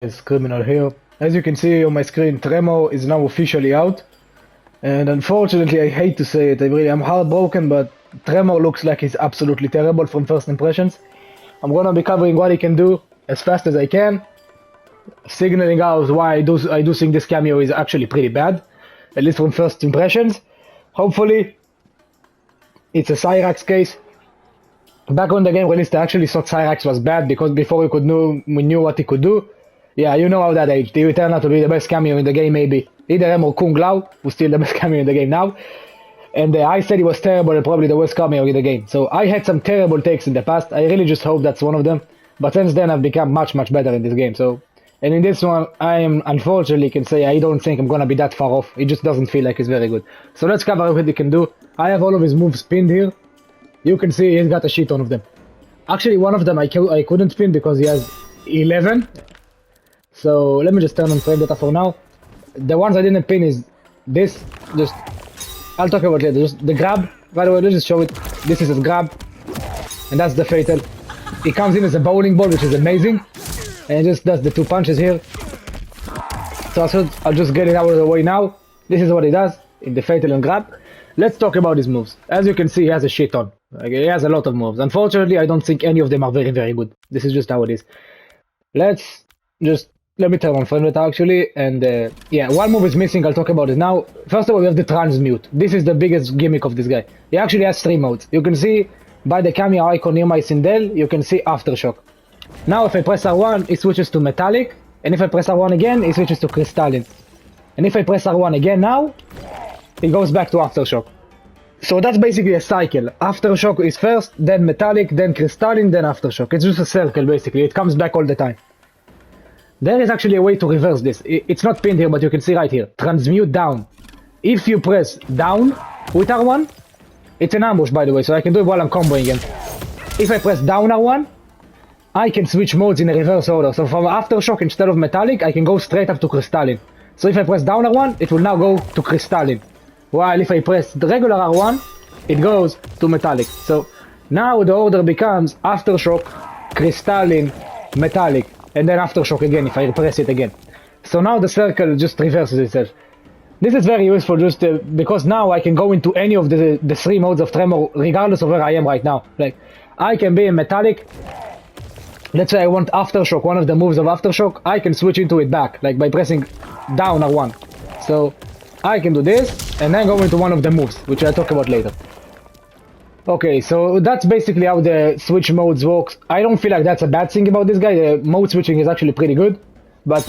Is criminal here. As you can see on my screen, Tremor is now officially out. And unfortunately, I hate to say it, I'm heartbroken, but Tremor looks like he's absolutely terrible from first impressions. I'm gonna be covering what he can do as fast as I can, signaling out why I do think this cameo is actually pretty bad, at least from first impressions. Hopefully, it's a Cyrax case. Back when the game released, I actually thought Cyrax was bad because before we knew what he could do. Yeah, you know how that aged. He turned out to be the best cameo in the game, maybe. Either him or Kung Lao, who's still the best cameo in the game now. And I said he was terrible and probably the worst cameo in the game. So I had some terrible takes in the past. I really just hope that's one of them. But since then, I've become much, much better in this game. So, and in this one, unfortunately can say I don't think I'm gonna be that far off. It just doesn't feel like he's very good. So let's cover what he can do. I have all of his moves pinned here. You can see he's got a shit ton of them. Actually, one of them I couldn't pin because he has 11. So let me just turn on frame data for now. The ones I didn't pin is this. I'll talk about it later. Just the grab. By the way, let's just show it. This is his grab, and that's the fatal. He comes in as a bowling ball, which is amazing, and he just does the two punches here. So I'll just get it out of the way now. This is what he does in the fatal and grab. Let's talk about his moves. As you can see, he has a shit ton. Like, he has a lot of moves. Unfortunately, I don't think any of them are very, very good. This is just how it is. Let me turn on frame rate actually, and yeah, one move is missing, I'll talk about it now. First of all, we have the transmute. This is the biggest gimmick of this guy. He actually has 3 modes. You can see by the cameo icon near my Sindel, you can see Aftershock. Now if I press R1, it switches to metallic, and if I press R1 again, it switches to crystalline. And if I press R1 again now, it goes back to Aftershock. So that's basically a cycle. Aftershock is first, then metallic, then crystalline, then Aftershock. It's just a circle basically, it comes back all the time. There is actually a way to reverse this. It's not pinned here, but you can see right here. Transmute down. If you press down with R1, it's an ambush by the way, so I can do it while I'm comboing him. If I press down R1, I can switch modes in a reverse order. So from Aftershock instead of metallic, I can go straight up to crystalline. So if I press down R1, it will now go to crystalline. While if I press the regular R1, it goes to metallic. So now the order becomes Aftershock, crystalline, metallic. And then Aftershock again if I press it again. So now the circle just reverses itself. This is very useful just because now I can go into any of the 3 modes of Tremor regardless of where I am right now. Like, I can be in metallic. Let's say I want Aftershock, one of the moves of Aftershock, I can switch into it back, like by pressing down R1. So I can do this and then go into one of the moves, which I'll talk about later. Okay, so that's basically how the switch modes works. I don't feel like that's a bad thing about this guy. The mode switching is actually pretty good. But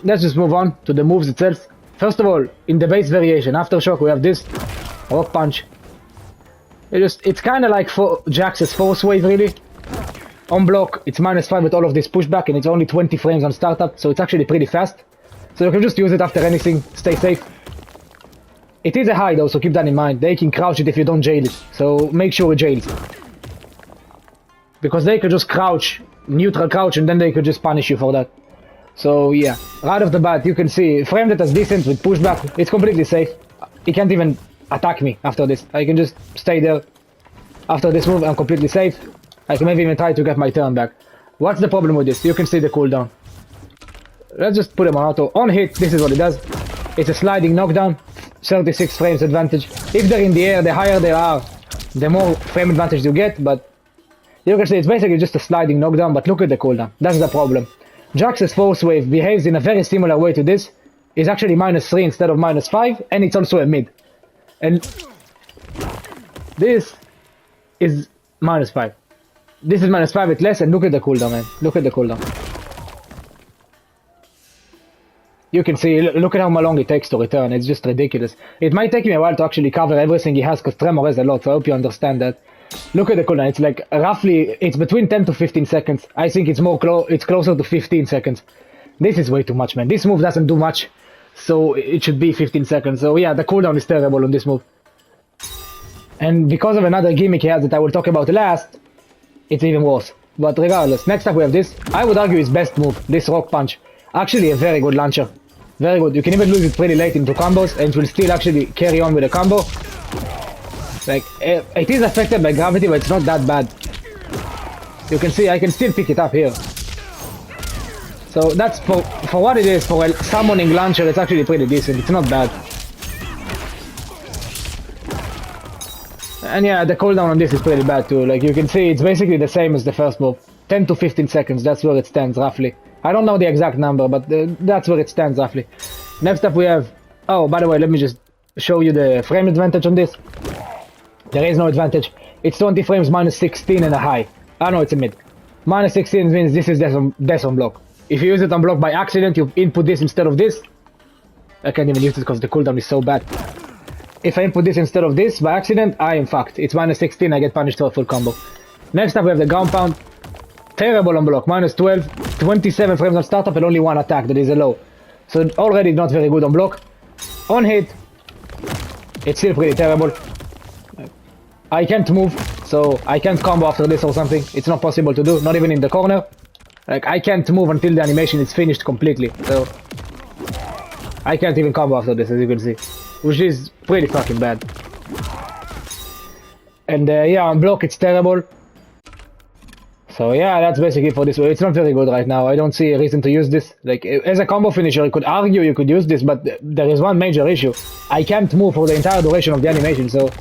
let's just move on to the moves itself. First of all, in the base variation, Aftershock, we have this rock punch. It's kind of like Jax's force wave, really. On block, it's -5 with all of this pushback, and it's only 20 frames on startup, so it's actually pretty fast. So you can just use it after anything, stay safe. It is a high though, so keep that in mind. They can crouch it if you don't jail it, so make sure it jails. Because they could just crouch, neutral crouch, and then they could just punish you for that. So yeah, right off the bat, you can see frame that is decent with pushback. It's completely safe. He can't even attack me after this. I can just stay there. After this move, I'm completely safe. I can maybe even try to get my turn back. What's the problem with this? You can see the cooldown. Let's just put him on auto. On hit, this is what it does. It's a sliding knockdown. 36 frames advantage. If they're in the air, the higher they are, the more frame advantage you get, but you can see it's basically just a sliding knockdown, but look at the cooldown. That's the problem. Jax's force wave behaves in a very similar way to this. It's actually -3 instead of -5, and it's also a mid. And this is -5. This is -5 with less, and look at the cooldown, man. Look at the cooldown. You can see, look at how long it takes to return, it's just ridiculous. It might take me a while to actually cover everything he has, because Tremor has a lot, so I hope you understand that. Look at the cooldown, it's like roughly, it's between 10 to 15 seconds. I think it's it's closer to 15 seconds. This is way too much, man. This move doesn't do much, so it should be 15 seconds. So yeah, the cooldown is terrible on this move. And because of another gimmick he has that I will talk about last, it's even worse. But regardless, next up we have this. I would argue his best move, this rock punch. Actually a very good launcher. Very good. You can even lose it pretty late into combos and it will still actually carry on with a combo. Like, it is affected by gravity, but it's not that bad. You can see I can still pick it up here. So that's for what it is, for a summoning launcher, it's actually pretty decent. It's not bad. And yeah, the cooldown on this is pretty bad too. Like you can see, it's basically the same as the first move. 10 to 15 seconds, that's where it stands roughly. I don't know the exact number, but that's where it stands roughly. Next up we have... Oh, by the way, let me just show you the frame advantage on this. There is no advantage. It's 20 frames minus 16 and a high. Ah no, it's a mid. Minus 16 means this is death on block. If you use it on block by accident, you input this instead of this. I can't even use it because the cooldown is so bad. If I input this instead of this by accident, I am fucked. It's minus 16, I get punished for a full combo. Next up we have the ground pound. Terrible on block, minus 12, 27 frames on startup and only one attack, that is a low. So already not very good on block. On hit, it's still pretty terrible. I can't move, so I can't combo after this or something. It's not possible to do, not even in the corner. Like, I can't move until the animation is finished completely, so... I can't even combo after this, as you can see. Which is pretty fucking bad. And yeah, on block it's terrible. So yeah, that's basically for this way. It's not very good right now. I don't see a reason to use this. Like, as a combo finisher, you could argue you could use this, but there is one major issue. I can't move for the entire duration of the animation, so...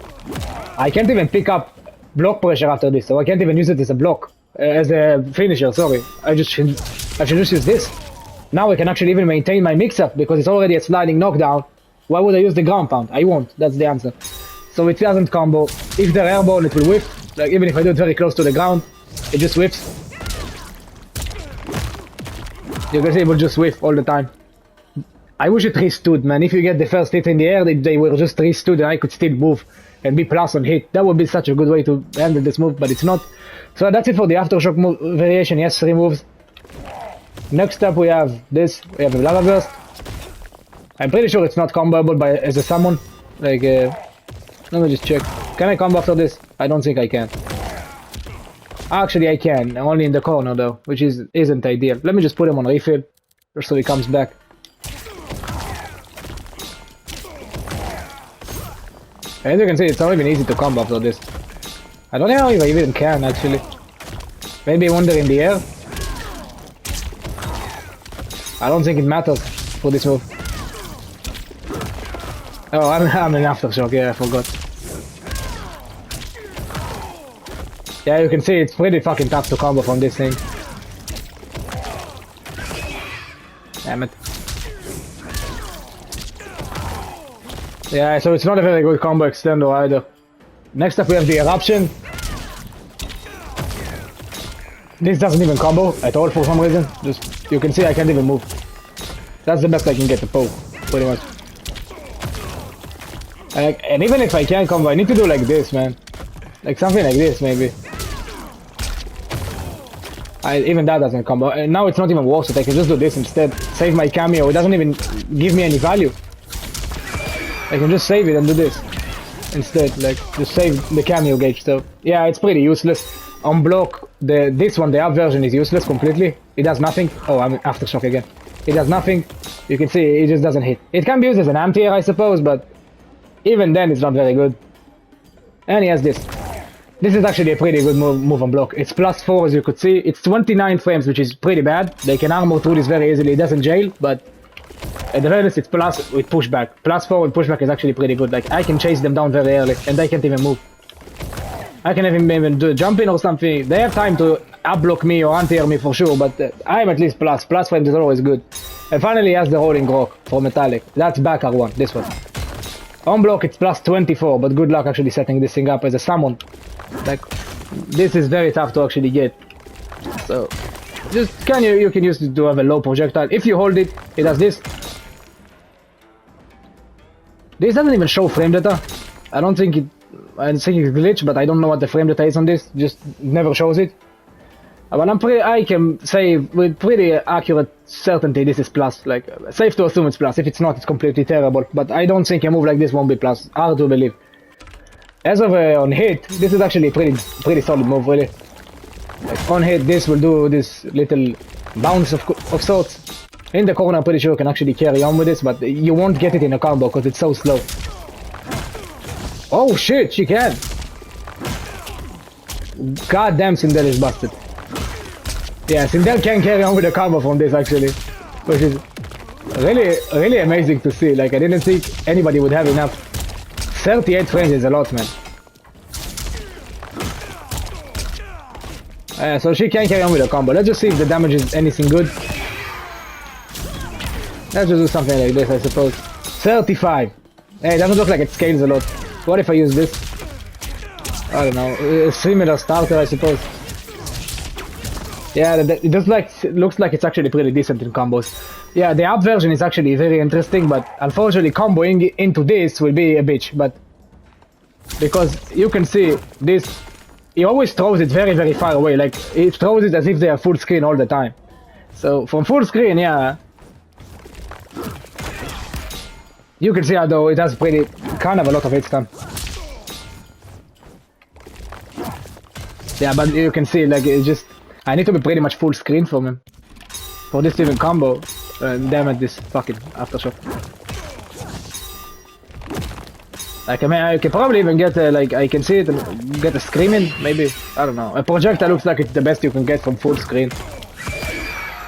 I can't even pick up block pressure after this, so I can't even use it as a block. As a finisher, sorry. I should just use this. Now I can actually even maintain my mix-up, because it's already a sliding knockdown. Why would I use the ground pound? I won't, that's the answer. So it doesn't combo. If they're airborne, it will whiff. Like, even if I do it very close to the ground, it just whiffs. You can see it will just whiff all the time. I wish it restood, man. If you get the first hit in the air, they were just restood and I could still move and be plus on hit. That would be such a good way to handle this move, but it's not. So that's it for the aftershock move variation. Yes, 3 moves. Next up we have this. We have a lava burst. I'm pretty sure it's not comboable as a summon. Like, let me just check. Can I combo after this? I don't think I can. Actually, I can. Only in the corner though, which isn't ideal. Let me just put him on refill, just so he comes back. As you can see, it's not even easy to combo after this. I don't know if I even can, actually. Maybe Wonder in the air? I don't think it matters for this move. Oh, I'm in aftershock, yeah, I forgot. Yeah, you can see it's pretty fucking tough to combo from this thing. Damn it. Yeah, so it's not a very good combo extender either. Next up we have the eruption. This doesn't even combo at all for some reason. Just, you can see I can't even move. That's the best I can get to poke, pretty much. And even if I can combo, I need to do like this, man. Like something like this, maybe. Even that doesn't combo. And now it's not even worth it. I can just do this instead. Save my cameo. It doesn't even give me any value. I can just save it and do this instead, like just save the cameo gauge. So yeah, it's pretty useless. On block, this one, the up version, is useless completely. It does nothing. Oh, I'm aftershock again. It does nothing. You can see it just doesn't hit. It can be used as an anti-air, I suppose, but even then it's not very good. And he has this. This is actually a pretty good move on block. It's +4, as you could see. It's 29 frames, which is pretty bad. They can armor through this very easily. It doesn't jail, but at the very least, it's plus with pushback. +4 with pushback is actually pretty good. Like, I can chase them down very early, and they can't even move. I can even do a jump in or something. They have time to up-block me or anti-air me for sure, but I'm at least plus. Plus frames is always good. And finally, he has the rolling rock for metallic. That's back R1, this one. On block, it's +24, but good luck actually setting this thing up as a summon. Like, this is very tough to actually get. So, just you can use it to have a low projectile. If you hold it, it does this. This doesn't even show frame data. I think it's glitched, but I don't know what the frame data is on this. Just never shows it. But I can say with pretty accurate certainty this is plus. Like, safe to assume it's plus. If it's not, it's completely terrible. But I don't think a move like this won't be plus. Hard to believe. As of on hit, this is actually a pretty solid move, really. Like, on hit, this will do this little bounce of sorts. In the corner, I'm pretty sure you can actually carry on with this, but you won't get it in a combo because it's so slow. Oh shit, she can! Goddamn, Sindel is busted. Yeah, Sindel can carry on with a combo from this actually, which is really amazing to see. Like I didn't think anybody would have enough. 38 frames is a lot, man. So she can carry on with a combo. Let's just see if the damage is anything good. Let's just do something like this, I suppose. 35. Hey, it doesn't look like it scales a lot. What if I use this? I don't know. A similar starter, I suppose. Yeah, it does looks like it's actually pretty decent in combos. Yeah, the up version is actually very interesting, but unfortunately comboing into this will be a bitch. But because you can see this, he always throws it very far away. Like he throws it as if they are full screen all the time. So from full screen, yeah, you can see how though it has kind of a lot of hit stun. Yeah, but you can see like it's just. I need to be pretty much full screen from him for this even combo. Damn it, this fucking aftershock. Like I can probably even get like I can see it and get a screaming maybe. I don't know. A projectile looks like it's the best you can get from full screen.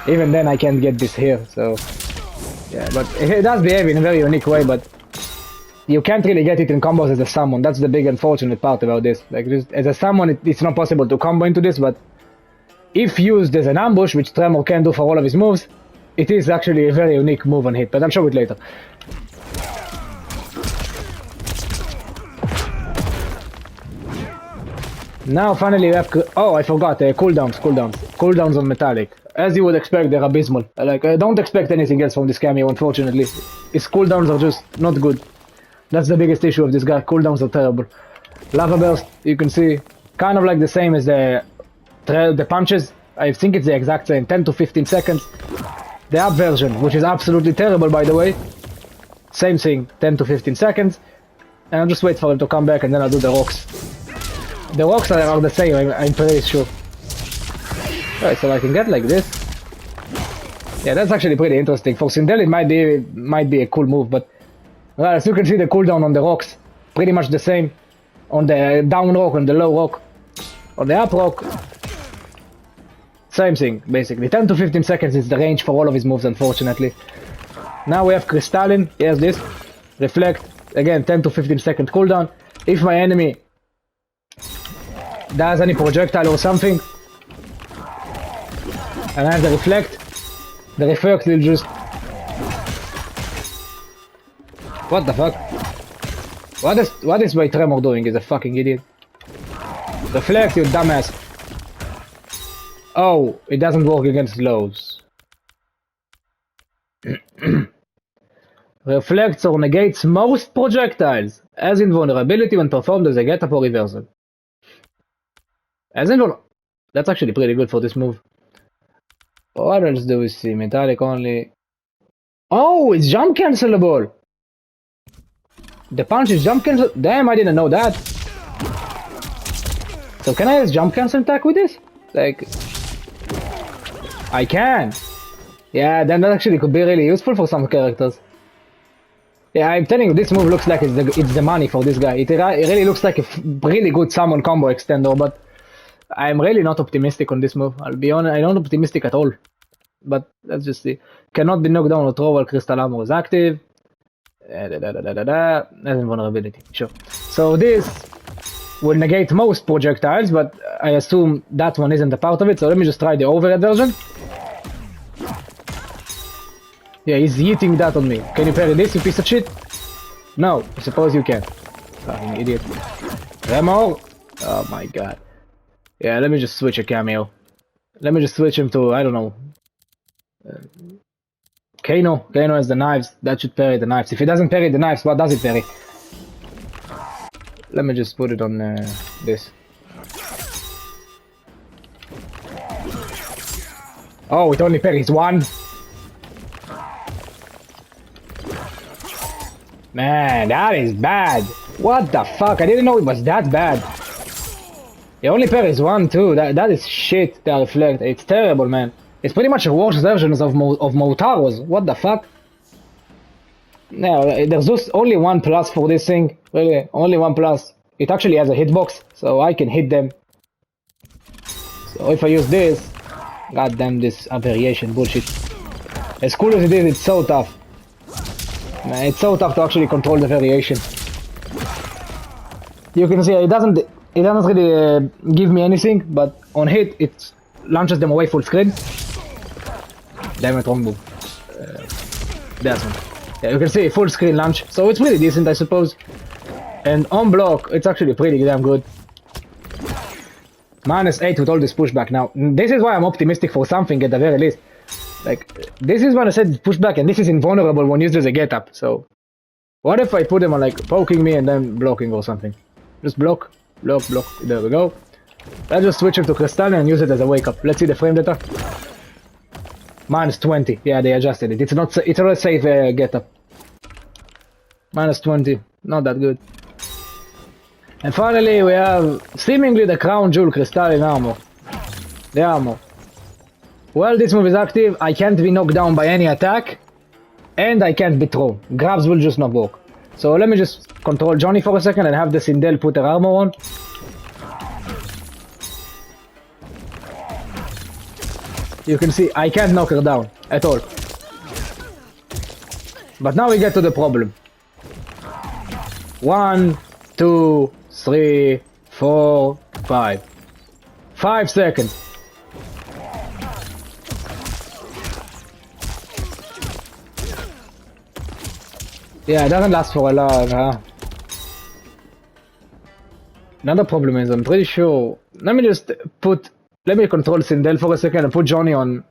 Even then I can't get this here. So yeah, but it does behave in a very unique way. But you can't really get it in combos as a summon. That's the big unfortunate part about this. Like just, as a summon, it's not possible to combo into this, but if used as an ambush, which Tremor can do for all of his moves, it is actually a very unique move on hit, but I'll show it later. Now finally we have... Oh, I forgot, cooldowns on Metallic. As you would expect, they're abysmal. Like, I don't expect anything else from this cameo, unfortunately. His cooldowns are just not good. That's the biggest issue of this guy, cooldowns are terrible. Lava Burst, you can see, kind of like the same as the punches. I think it's the exact same, 10 to 15 seconds. The up version, which is absolutely terrible by the way, same thing, 10 to 15 seconds. And I'll just wait for him to come back and then I'll do the rocks. The rocks are the same, I'm pretty sure. Alright, so I can get like this. Yeah, that's actually pretty interesting. For Sindel it might be a cool move, but well, as you can see the cooldown on the rocks, pretty much the same. On the down rock and the low rock. On the up rock, same thing, basically. 10 to 15 seconds is the range for all of his moves, unfortunately. Now we have Crystalline, here's this. Reflect, again, 10 to 15 second cooldown. If my enemy does any projectile or something, and I have the reflect will just... What the fuck? What is my Tremor doing? He's a fucking idiot. Reflect, you dumbass. Oh, it doesn't work against lows. Reflects or negates most projectiles, as invulnerability when performed as a get-up or reversal. That's actually pretty good for this move. What else do we see? Metallic only. Oh, it's jump cancelable! The punch is jump cancel. Damn, I didn't know that. So can I use jump cancel attack with this? Like, I can. Yeah, then that actually could be really useful for some characters. Yeah, I'm telling you, this move looks like it's the money for this guy. It really looks like a really good summon combo extender, but I'm really not optimistic on this move. I'll be honest, I'm not optimistic at all. But let's just see. Cannot be knocked down or throw while crystal armor is active. That's invulnerability, sure. So this will negate most projectiles, but I assume that one isn't a part of it, so let me just try the overhead version. Yeah, he's yeeting that on me. Can you parry this, you piece of shit? No, I suppose you can. Fucking idiot. Tremor? Oh my god. Yeah, let me just switch a cameo. Let me just switch him to, I don't know. Kano has the knives. That should parry the knives. If it doesn't parry the knives, what does it parry? Let me just put it on this. Oh, it only parries one. Man, that is bad. What the fuck? I didn't know it was that bad. It only parries one too. That is shit. The reflect. It's terrible, man. It's pretty much a worse version of Motaro's. What the fuck? No, there's just only one plus for this thing. Really, only one plus. It actually has a hitbox, so I can hit them. So if I use this, God damn this variation bullshit. As cool as it is, it's so tough. Man, it's so tough to actually control the variation. You can see it doesn't really give me anything, but on hit it launches them away full screen. Damn it, wrong move. That's one. Yeah, you can see full screen launch, so it's pretty decent, I suppose. And on block, it's actually pretty damn good. -8 with all this pushback. Now, this is why I'm optimistic for something at the very least. Like, this is when I said pushback, and this is invulnerable when used as a get up. So, what if I put them on like poking me and then blocking or something? Just block, block, block. There we go. Let's just switch him to Crystal and use it as a wake up. Let's see the frame data. -20. Yeah, they adjusted it. It's not a safe get up. -20. Not that good. And finally, we have seemingly the crown jewel crystalline armor. The armor. Well, this move is active. I can't be knocked down by any attack, and I can't be thrown. Grabs will just not work. So let me just control Johnny for a second and have the Sindel put her armor on. You can see I can't knock her down at all. But now we get to the problem. 1, 2, 3, 4, 5. 5 seconds. Yeah, it doesn't last for a long, huh? Another problem is I'm pretty sure. Let me control Sindel for a second and put Johnny on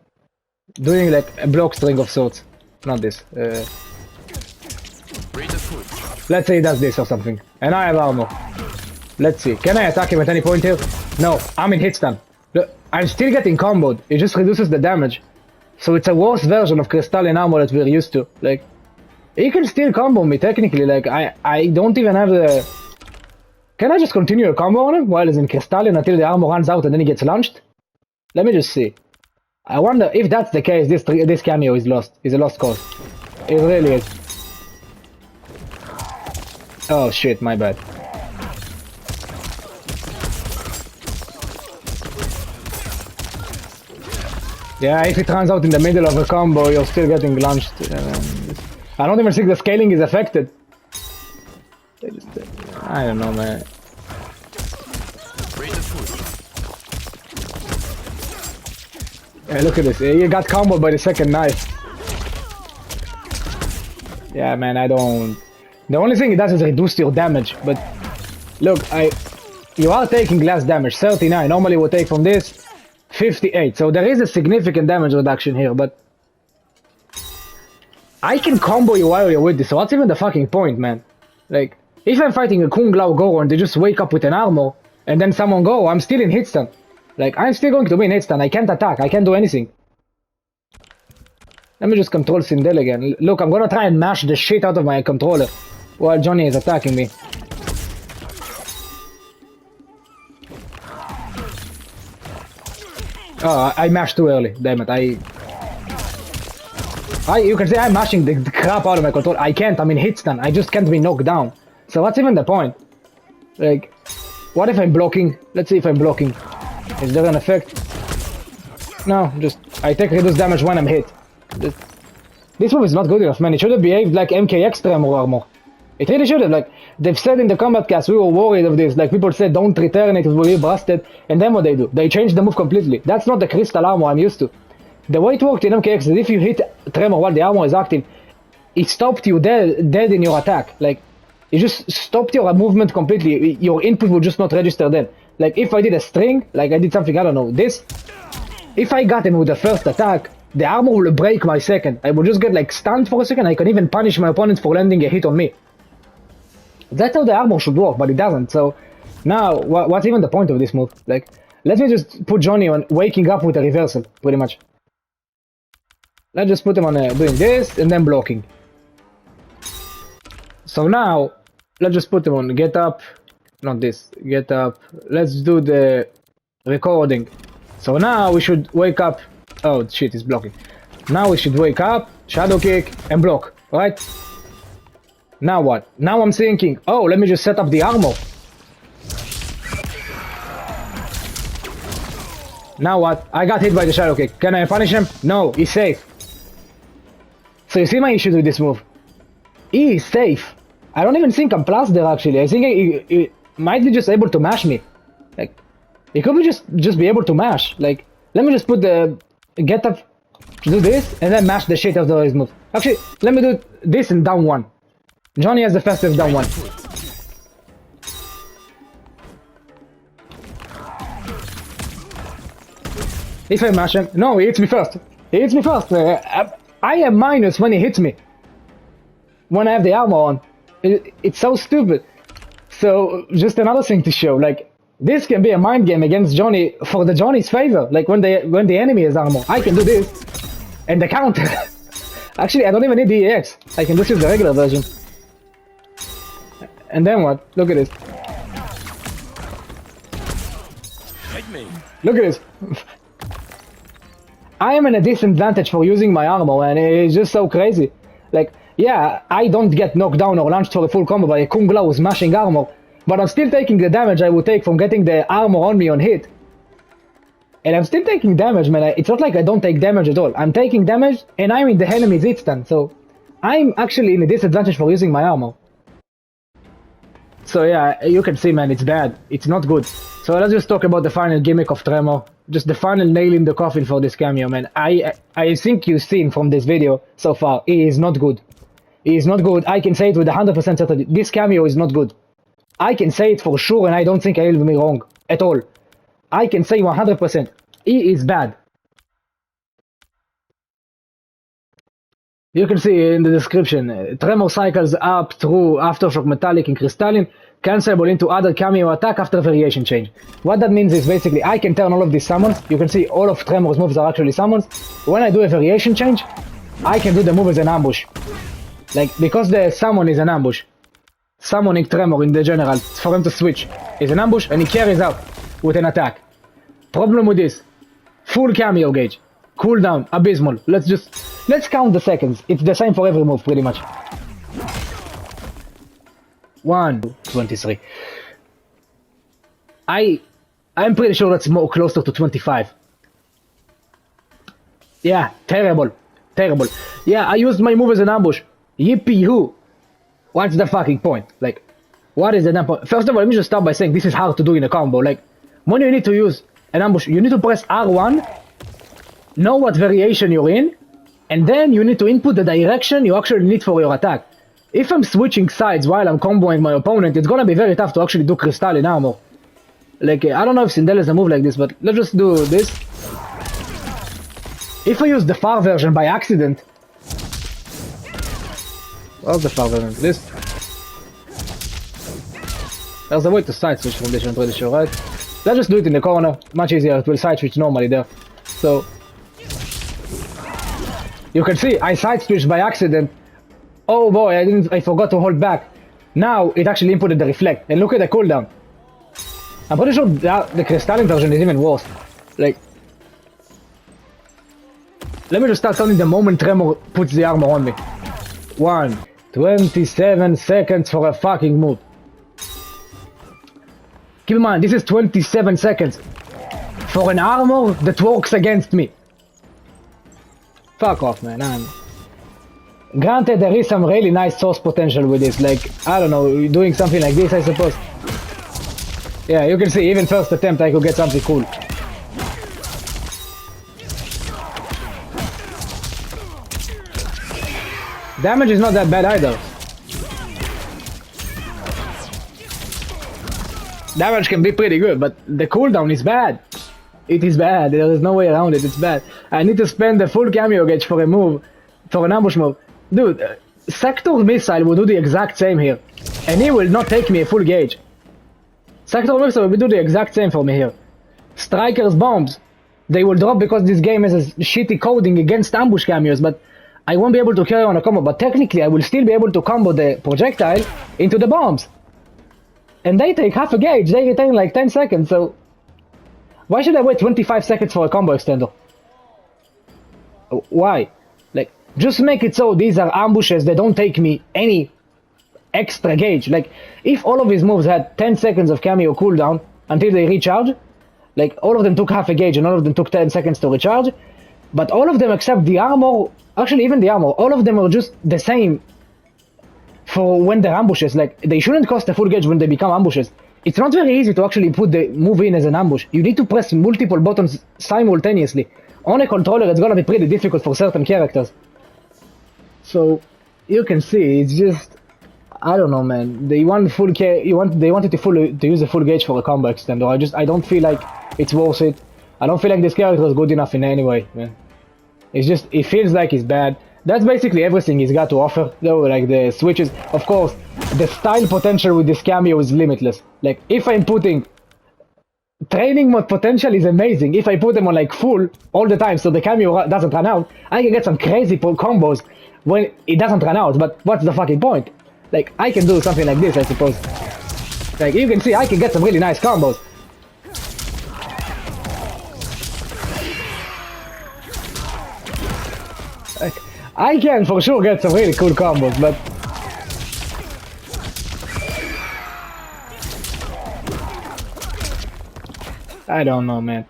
doing like a block string of sorts. Not this. Let's say he does this or something. And I have armor. Let's see. Can I attack him at any point here? No, I'm in hit stun. Look, I'm still getting comboed. It just reduces the damage. So it's a worse version of crystalline armor that we're used to. Like, he can still combo me technically. Like, I don't even have the... Can I just continue a combo on him while he's in crystalline until the armor runs out and then he gets launched? Let me just see. I wonder if that's the case, this cameo is lost. Is a lost cause. It really is. Oh shit, my bad. Yeah, if it runs out in the middle of a combo, you're still getting launched. I don't even think the scaling is affected. I don't know, man. Yeah, look at this. You got comboed by the second knife. Yeah, man, I don't... The only thing it does is reduce your damage, but... Look, you are taking less damage, 39. Normally we'll take from this 58. So there is a significant damage reduction here, but... I can combo you while you're with this, so what's even the fucking point, man? Like, if I'm fighting a Kung Lao Goro and they just wake up with an armor, and then someone go, I'm still in hit stun. Like, I'm still going to be in hit stun, I can't attack, I can't do anything. Let me just control Sindel again. Look, I'm gonna try and mash the shit out of my controller while Johnny is attacking me. Oh, I mashed too early, damn it, you can see I'm mashing the crap out of my controller. I can't, I'm in hit stun, I just can't be knocked down. So what's even the point? Like, what if I'm blocking? Let's see if I'm blocking. Is there an effect? No, just, I take reduced damage when I'm hit. This move is not good enough, man. It should have behaved like MKX Tremor armor. It really should have, like, they've said in the combat cast, we were worried of this, like, people said don't return it, it will be busted, and then what they do? They change the move completely. That's not the crystal armor I'm used to. The way it worked in MKX is if you hit Tremor while the armor is active, it stopped you dead in your attack. Like, it just stopped your movement completely. Your input would just not register then. Like, if I did a string, like I did something, I don't know, this, if I got him with the first attack, the armor will break my second. I will just get like stunned for a second, I can even punish my opponents for landing a hit on me. That's how the armor should work, but it doesn't, so now, what's even the point of this move? Like, let me just put Johnny on waking up with a reversal, pretty much. Let's just put him on doing this, and then blocking. So now, let's just put him on get up, not this, get up. Let's do the recording. So now we should wake up. Oh shit, he's blocking. Now we should wake up, shadow kick, and block, right? Now what? Now I'm thinking, oh, let me just set up the armor. Now what? I got hit by the shadow kick. Can I punish him? No, he's safe. So you see my issue with this move? He is safe. I don't even think I'm plus there actually. I think he might be just able to mash me. Like, he could be just be able to mash. Like, let me just put the get up to do this and then mash the shit out of his move. Actually, let me do this and down one. Johnny has the fastest down one. If I mash him, no, he hits me first. He hits me first. I am minus when he hits me. When I have the armor on. It's so stupid. So, just another thing to show, like, this can be a mind game against Johnny for the Johnny's favor. Like, when the enemy has armor, I can do this. And the counter. Actually, I don't even need the EX. I can just use the regular version. And then what? Look at this. Look at this. I am in a disadvantage for using my armor, and it's just so crazy. Like, yeah, I don't get knocked down or launched for a full combo by a Kung Lao smashing armor, but I'm still taking the damage I would take from getting the armor on me on hit. And I'm still taking damage, man. It's not like I don't take damage at all. I'm taking damage, and I'm in the enemy's hit stun, so I'm actually in a disadvantage for using my armor. So yeah, you can see, man, it's bad. It's not good. So let's just talk about the final gimmick of Tremor. Just the final nail in the coffin for this cameo, man. I think you've seen from this video so far, he is not good. He is not good. I can say it with 100% certainty. This cameo is not good. I can say it for sure, and I don't think I'll be wrong at all. I can say 100%. He is bad. You can see in the description, Tremor cycles up through Aftershock Metallic and Crystalline, cancelable into other cameo attack after variation change. What that means is basically I can turn all of these summons. You can see all of Tremor's moves are actually summons. When I do a variation change, I can do the move as an ambush. Like, because the summon is an ambush. Summoning Tremor in the general, for him to switch, is an ambush and he carries out with an attack. Problem with this, full cameo gauge. Cooldown, abysmal. Let's count the seconds. It's the same for every move, pretty much. 1:23. I'm pretty sure that's more closer to 25. Yeah, terrible. Terrible. Yeah, I used my move as an ambush. Yippee-hoo. What's the fucking point? Like, what is the damn point? First of all, let me just start by saying this is hard to do in a combo. Like, when you need to use an ambush, you need to press R1, know what variation you're in, and then you need to input the direction you actually need for your attack. If I'm switching sides while I'm comboing my opponent, it's gonna be very tough to actually do Crystalline armor. Like, I don't know if Sindel has a move like this, but let's just do this. If I use the far version by accident... What's the far version? This? There's a way to side switch from this, I'm pretty sure, right? Let's just do it in the corner. Much easier, it will side switch normally there. So... You can see, I side switched by accident. Oh boy, I forgot to hold back. Now, it actually inputted the reflect. And look at the cooldown. I'm pretty sure the Crystalline version is even worse. Like... Let me just start counting the moment Tremor puts the armor on me. 27 seconds for a fucking move. Keep in mind, this is 27 seconds. For an armor that works against me. Fuck off, man. Granted, there is some really nice source potential with this. Like, I don't know, doing something like this, I suppose. Yeah, you can see, even first attempt I could get something cool. Damage is not that bad either. Damage can be pretty good, but the cooldown is bad. It is bad, there is no way around it, it's bad. I need to spend the full cameo gauge for a move, for an ambush move. Dude, Sector Missile will do the exact same here. And he will not take me a full gauge. Sector Missile will do the exact same for me here. Striker's Bombs, they will drop because this game has a shitty coding against ambush cameos, but I won't be able to carry on a combo, but technically I will still be able to combo the projectile into the bombs. And they take half a gauge, they retain like 10 seconds, so... Why should I wait 25 seconds for a combo extender? Why? Like, just make it so these are ambushes that don't take me any extra gauge. Like, if all of his moves had 10 seconds of cameo cooldown until they recharge, Like, all of them took half a gauge and all of them took 10 seconds to recharge. But all of them except the armor, actually even the armor, all of them are just the same for when they're ambushes. Like, they shouldn't cost a full gauge when they become ambushes. It's not very easy to actually put the move in as an ambush. You need to press multiple buttons simultaneously. On a controller, it's gonna be pretty difficult for certain characters. So, you can see, it's just... I don't know, man. They want full they wanted to use a full gauge for a combo extender. I don't feel like it's worth it. I don't feel like this character is good enough in any way, man. It's just, it feels like it's bad. That's basically everything he's got to offer, though, like the switches. Of course, the style potential with this cameo is limitless. Like, if I'm putting... Training mode potential is amazing. If I put them on like full all the time so the cameo doesn't run out, I can get some crazy combos when it doesn't run out, but what's the fucking point? Like, I can do something like this, I suppose. Like, you can see, I can get some really nice combos. Like, I can for sure get some really cool combos, but... I don't know, man.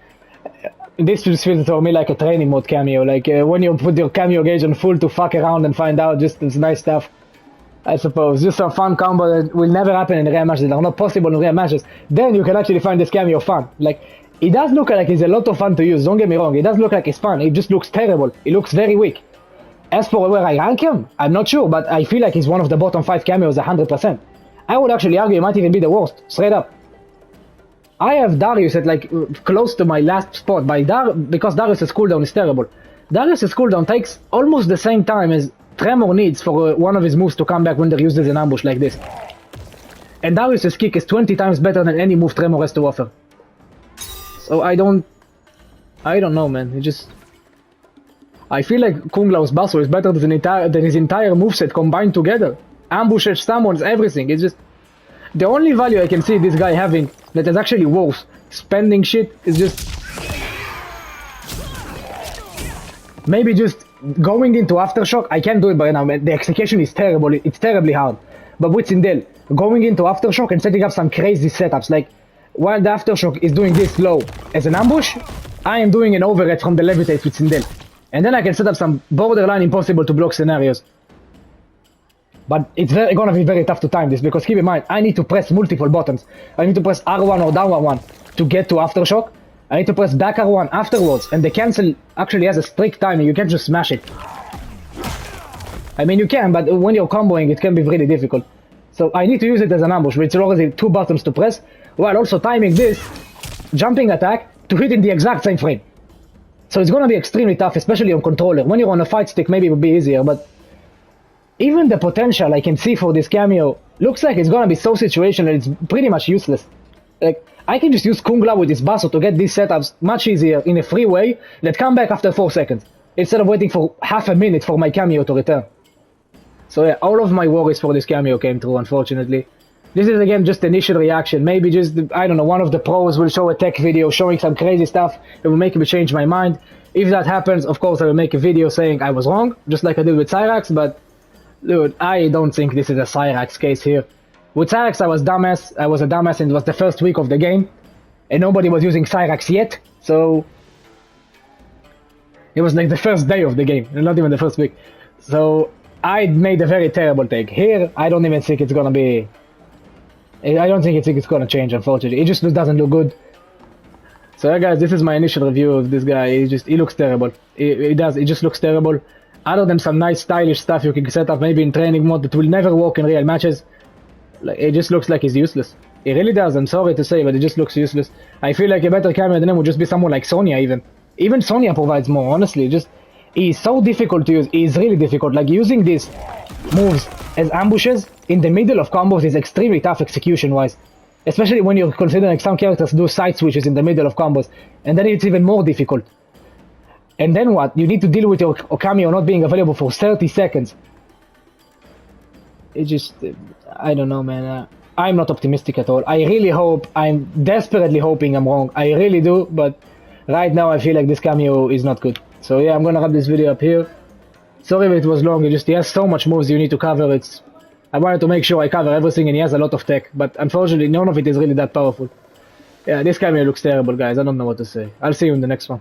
This just feels for me like a training mode cameo, like when you put your cameo gauge on full to fuck around and find out just this nice stuff. I suppose, just some fun combo that will never happen in real matches, that are not possible in real matches. Then you can actually find this cameo fun. Like, it does look like it's a lot of fun to use, don't get me wrong, it does look like it's fun, it just looks terrible, it looks very weak. As for where I rank him, I'm not sure, but I feel like he's one of the bottom 5 cameos 100%. I would actually argue he might even be the worst, straight up. I have Darius at like close to my last spot because Darius' cooldown is terrible. Darius' cooldown takes almost the same time as Tremor needs for one of his moves to come back when they're used as an ambush like this. And Darius' kick is 20 times better than any move Tremor has to offer. So I don't know, man. It just... I feel like Kung Lao's Basso is better than his entire moveset combined together. Ambushes, summons, everything. It's just... The only value I can see this guy having that is actually worth spending shit is just... Maybe just going into Aftershock. I can't do it by now, man. The execution is terrible. It's terribly hard. But with Sindel, going into Aftershock and setting up some crazy setups, like while the Aftershock is doing this low as an ambush, I am doing an overhead from the levitate with Sindel. And then I can set up some borderline impossible to block scenarios. But it's gonna be very tough to time this, because keep in mind, I need to press multiple buttons. I need to press R1 or down R1 to get to Aftershock. I need to press back R1 afterwards, and the cancel actually has a strict timing, you can't just smash it. I mean, you can, but when you're comboing, it can be really difficult. So I need to use it as an ambush, which is already 2 buttons to press, while also timing this jumping attack to hit in the exact same frame. So it's gonna be extremely tough, especially on controller. When you're on a fight stick, maybe it would be easier, but even the potential I can see for this cameo looks like it's gonna be so situational, it's pretty much useless. Like, I can just use Kung Lao with his Basso to get these setups much easier in a free way that come back after 4 seconds, instead of waiting for half a minute for my cameo to return. So yeah, all of my worries for this cameo came true, unfortunately. This is again just initial reaction, maybe just, I don't know, one of the pros will show a tech video showing some crazy stuff that will make me change my mind. If that happens, of course I will make a video saying I was wrong, just like I did with Cyrax, but dude, I don't think this is a Cyrax case here. With Cyrax I was a dumbass and it was the first week of the game, and nobody was using Cyrax yet, so... It was like the first day of the game, not even the first week. So, I made a very terrible take. Here, I don't even think it's gonna be... I don't think it's gonna change, unfortunately. It just doesn't look good. So yeah, guys, this is my initial review of this guy. He looks terrible. It just looks terrible. Other than some nice stylish stuff you can set up maybe in training mode that will never work in real matches, like, it just looks like he's useless. It really does, I'm sorry to say, but it just looks useless. I feel like a better cameo than him would just be someone like Sonya even. Even Sonya provides more, honestly. Just, he's so difficult to use. He's really difficult. Like, using these moves as ambushes in the middle of combos is extremely tough execution-wise. Especially when you're considering some characters do side switches in the middle of combos. And then it's even more difficult. And then what? You need to deal with your cameo not being available for 30 seconds. It just... I don't know, man. I'm not optimistic at all. I really hope, I'm desperately hoping I'm wrong. I really do, but right now I feel like this cameo is not good. So yeah, I'm gonna wrap this video up here. Sorry if it was long, he has so much moves you need to cover. I wanted to make sure I cover everything, and he has a lot of tech, but unfortunately none of it is really that powerful. Yeah, this camera looks terrible, guys. I don't know what to say. I'll see you in the next one.